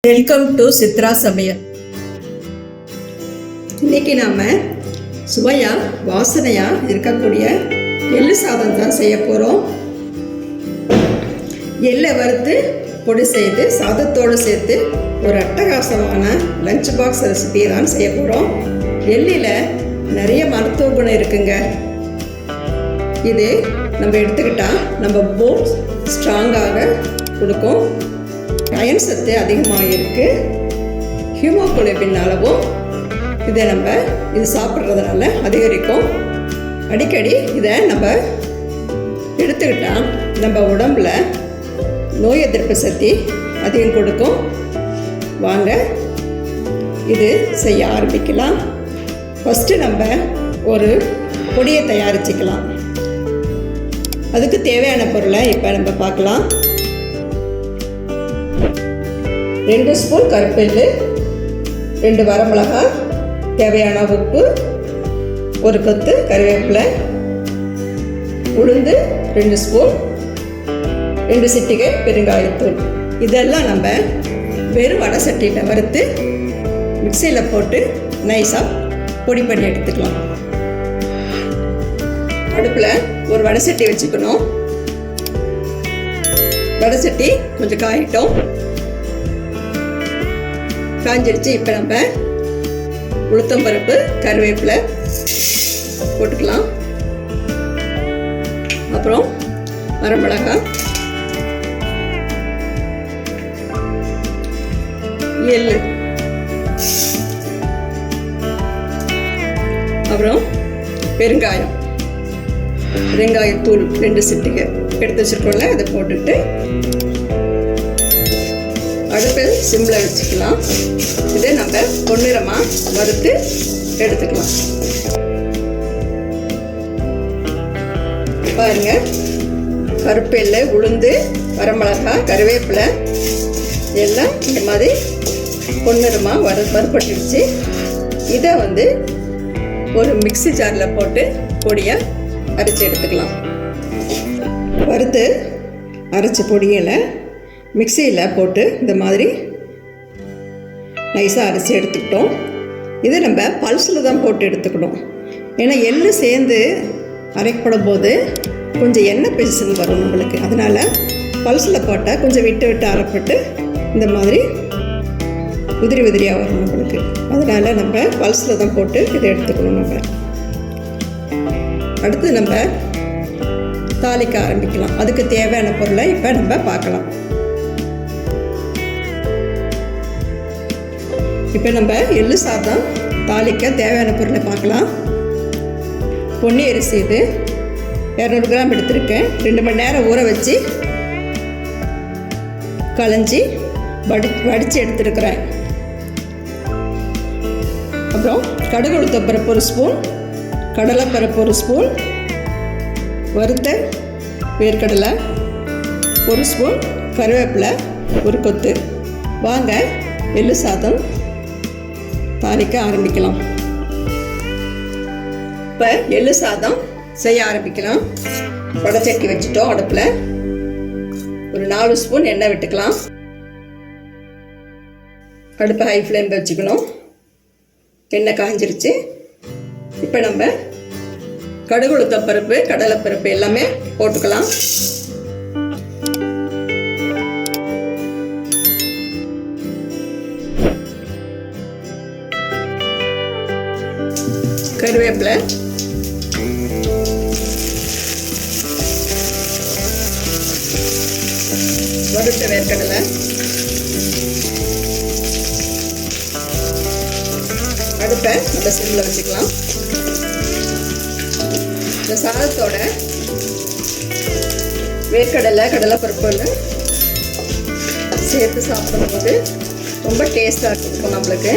Welcome to Chitra சமையல். இன்னைக்கு நாம சுவையா வாசனையா இருக்கக்கூடிய எள்ளு சாதம் தான் செய்ய போறோம். எள்ளை வறுத்து பொடி செய்து சாதத்தோடு சேர்த்து ஒரு அட்டகாசமான லஞ்ச் பாக்ஸ் ரெசிபியை தான் செய்ய போறோம். எள்ளில் நிறைய மருத்துவ குணம் இருக்குங்க. இது நம்ம எடுத்துக்கிட்டா நம்ம போன்ஸ் ஸ்ட்ராங்காக கொடுக்கும். அயன் சத்து அதிகமாக இருக்குது. ஹீமோகுளோபின் அளவும் இது சாப்பிட்றதுனால அதிகரிக்கும். அடிக்கடி இதை நம்ம எடுத்துக்கிட்டால் நம்ம உடம்புல நோய் எதிர்ப்பு சக்தி அதிகம் கொடுக்கும். வாங்க இது செய்ய ஆரம்பிக்கலாம். ஃபஸ்ட்டு நம்ம ஒரு பொடியை தயாரிச்சுக்கலாம். அதுக்கு தேவையான பொருளை இப்போ நம்ம பார்க்கலாம். 2 ஸ்பூன் கருப்பெள்ளு, 2 வரமிளகாய், தேவையான உப்பு, ஒரு கொத்து கறிவேப்பிலை, உளுந்து 2 ஸ்பூன், 2 சிட்டிகை பெருங்காயத்தூள். இதெல்லாம் நம்ம வெறும் வடை சட்டியில் வறுத்து மிக்சியில் போட்டு நைஸாக பொடி பண்ணி எடுத்துக்கலாம். அடுப்பில் ஒரு வடை சட்டி வச்சுக்கணும். வடை சட்டி கொஞ்சம் காயிட்டோம், காஞ்சிடுச்சு. இப்போ நம்ம உளுத்தம்பருப்பு, கருவேப்பிலை போட்டுக்கலாம். அப்புறம் வரமிளகாய், எள்ளு, அப்புறம் பெருங்காயம், வெங்காயத்தூள் 2 சிட்டிகை எடுத்து வச்சுருக்கோம்ல, அதை போட்டுட்டு அடுப்பில் சிம்மில் வச்சுக்கலாம். இதை நம்ம பொன்னிறமாக வறுத்து எடுத்துக்கலாம். பாருங்க, கருப்பெள்ளு, உளுந்து, வரமிளகாய், கருவேப்பிலை எல்லாம் இந்த மாதிரி பொன்னிறமாக வறுப்பட்டுடுச்சு. இதை ஒரு மிக்ஸி ஜாரில் போட்டு பொடியாக அரைச்சி எடுத்துக்கலாம். வறுத்து அரைச்ச பொடியில் மிக்சியில் போட்டு இந்த மாதிரி நைஸாக அரைச்சி எடுத்துக்கிட்டோம். இதை நம்ம பல்ஸில் தான் போட்டு எடுத்துக்கணும். ஏன்னா எள்ளு சேர்ந்து அரைக்கப்படும் போது கொஞ்சம் எண்ணெய் பிசுன்னு வரும் நம்மளுக்கு. அதனால் பல்ஸில் போட்டால் கொஞ்சம் விட்டு விட்டு அரைப்பட்டு இந்த மாதிரி உதிரி உதிரியாக வரும் நம்மளுக்கு. அதனால் நம்ம பல்ஸில் தான் போட்டு இதை எடுத்துக்கணும். நம்ம அடுத்து நம்ம தாளிக்க ஆரம்பிக்கலாம். அதுக்கு தேவையான பொருளை இப்போ நம்ம பார்க்கலாம். இப்போ நம்ம எள்ளு சாதம் தாளிக்க தேவையான பொருளை பார்க்கலாம். பொன்னி அரிசி இது 200 கிராம் எடுத்திருக்கேன். 2 மணி நேரம் ஊற வச்சு களைஞ்சி வடித்து எடுத்துருக்கிறேன். அப்புறம் கடுகு உளுத்தம்பருப்பு 1 ஸ்பூன், கடலைப்பருப்பு 1 ஸ்பூன், வறுத்த வேர்க்கடலை 1 ஸ்பூன், கருவேப்பிலை 1 கொத்து. வாங்க எள்ளு சாதம் தாளிக்க ஆரம்பிக்கலாம். இப்போ எள்ளு சாதம் செய்ய ஆரம்பிக்கலாம். வடைச்சட்டி வச்சுட்டோம். அடுப்பில் ஒரு 4 ஸ்பூன் எண்ணெய் விட்டுக்கலாம். அடுப்பை ஹை ஃப்ளேமில் வச்சுக்கணும். எண்ணெய் காஞ்சிருச்சு. இப்போ நம்ம கடுகு உளுத்தம்பருப்பு, கடலைப்பருப்பு எல்லாமே போட்டுக்கலாம். கருவேப்பிலை, வறுத்த வேர்க்கடலை, அடுப்பை நம்ம சிம்மில் வச்சுக்கலாம். இந்த சாதத்தோட வேர்க்கடலை, கடலைப்பருப்புன்னு சேர்த்து சாப்பிடும்போது ரொம்ப டேஸ்டாக இருக்கும் நம்மளுக்கு.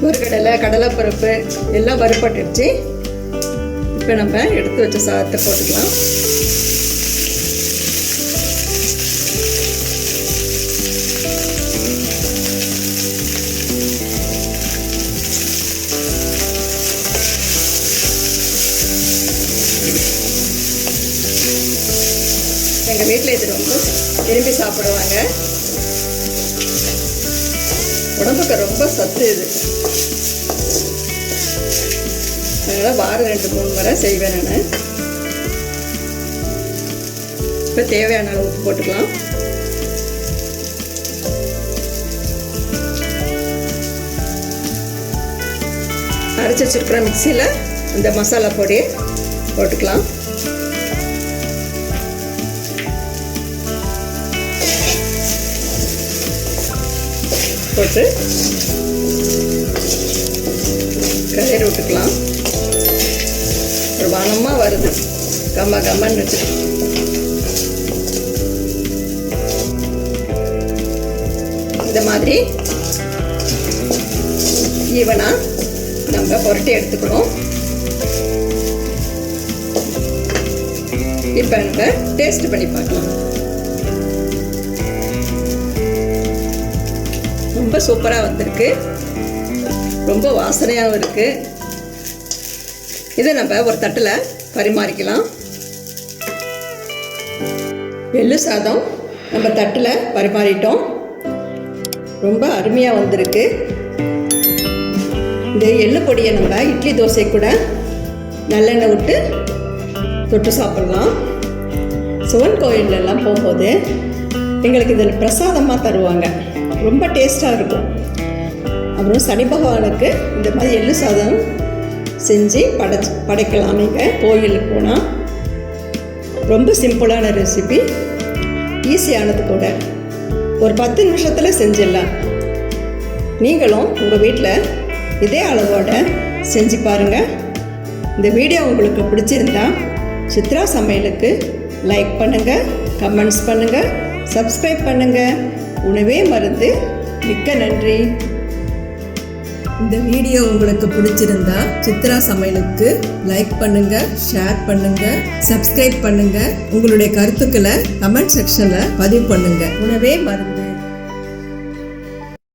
வேர்க்கடலை, கடலைப்பருப்பு எல்லாம் வறுப்பட்டுடுச்சு. இப்போ நம்ம எடுத்து வச்ச சாதத்தை போட்டுக்கலாம். எங்கள் வீட்டில் இது ரொம்ப விரும்பி சாப்பிடுவாங்க. உடம்புக்கு ரொம்ப சத்து இது. அதனால் வாரம் 2-3 முறை செய்வேன் நான். இப்போ தேவையான அளவு உப்பு போட்டுக்கலாம். அரைச்சி வச்சுருக்கிற மிக்சியில் இந்த மசாலா பொடி போட்டுக்கலாம். போட்டு கரையை விட்டுக்கலாம். ஒரு வனமாக வருது, கம்மன்னு வச்சு இந்த மாதிரி ஈவனாக நம்ம புரட்டி எடுத்துக்கணும். இப்போ நம்ம டேஸ்ட் பண்ணி பார்க்கலாம். ரொம்ப சூப்பராக வந்திருக்கு, ரொம்ப வாசனையாகவும் இருக்குது. இதை நம்ம ஒரு தட்டில் பரிமாறிக்கலாம். எள்ளு சாதம் நம்ம தட்டில் பரிமாறிட்டோம். ரொம்ப அருமையாக வந்திருக்கு. இந்த எள்ளு பொடியை நம்ம இட்லி தோசை கூட நல்லெண்ணெய் விட்டு தொட்டு சாப்பிட்லாம். சிவன் கோயிலெல்லாம் போகும்போது எங்களுக்கு இதில் பிரசாதமாக தருவாங்க. ரொம்ப டேஸ்ட்டாக இருக்கும். அப்புறம் சனி பகவானுக்கு இந்த மாதிரி எள்ளு சாதம் செஞ்சு படைக்கலாம். நீங்கள் கோயிலுக்கு போனால் ரொம்ப சிம்பிளான ரெசிபி, ஈஸியானது கூட. ஒரு 10 நிமிஷத்தில் செஞ்சிடலாம். நீங்களும் உங்கள் வீட்டில் இதே அளவோட செஞ்சு பாருங்கள். இந்த வீடியோ உங்களுக்கு பிடிச்சிருந்தா சித்ரா சமையலுக்கு லைக் பண்ணுங்கள், கமெண்ட்ஸ் பண்ணுங்கள், சப்ஸ்கிரைப் பண்ணுங்கள். உணவே மருந்து. மிக்க நன்றி. இந்த வீடியோ உங்களுக்கு பிடிச்சிருந்தா சித்ரா சமையலுக்கு லைக் பண்ணுங்க, ஷேர் பண்ணுங்க, சப்ஸ்கிரைப் பண்ணுங்க. உங்களுடைய கருத்துக்களை கமெண்ட் செக்ஷன்ல பதிவு பண்ணுங்க. உணவே மருந்து.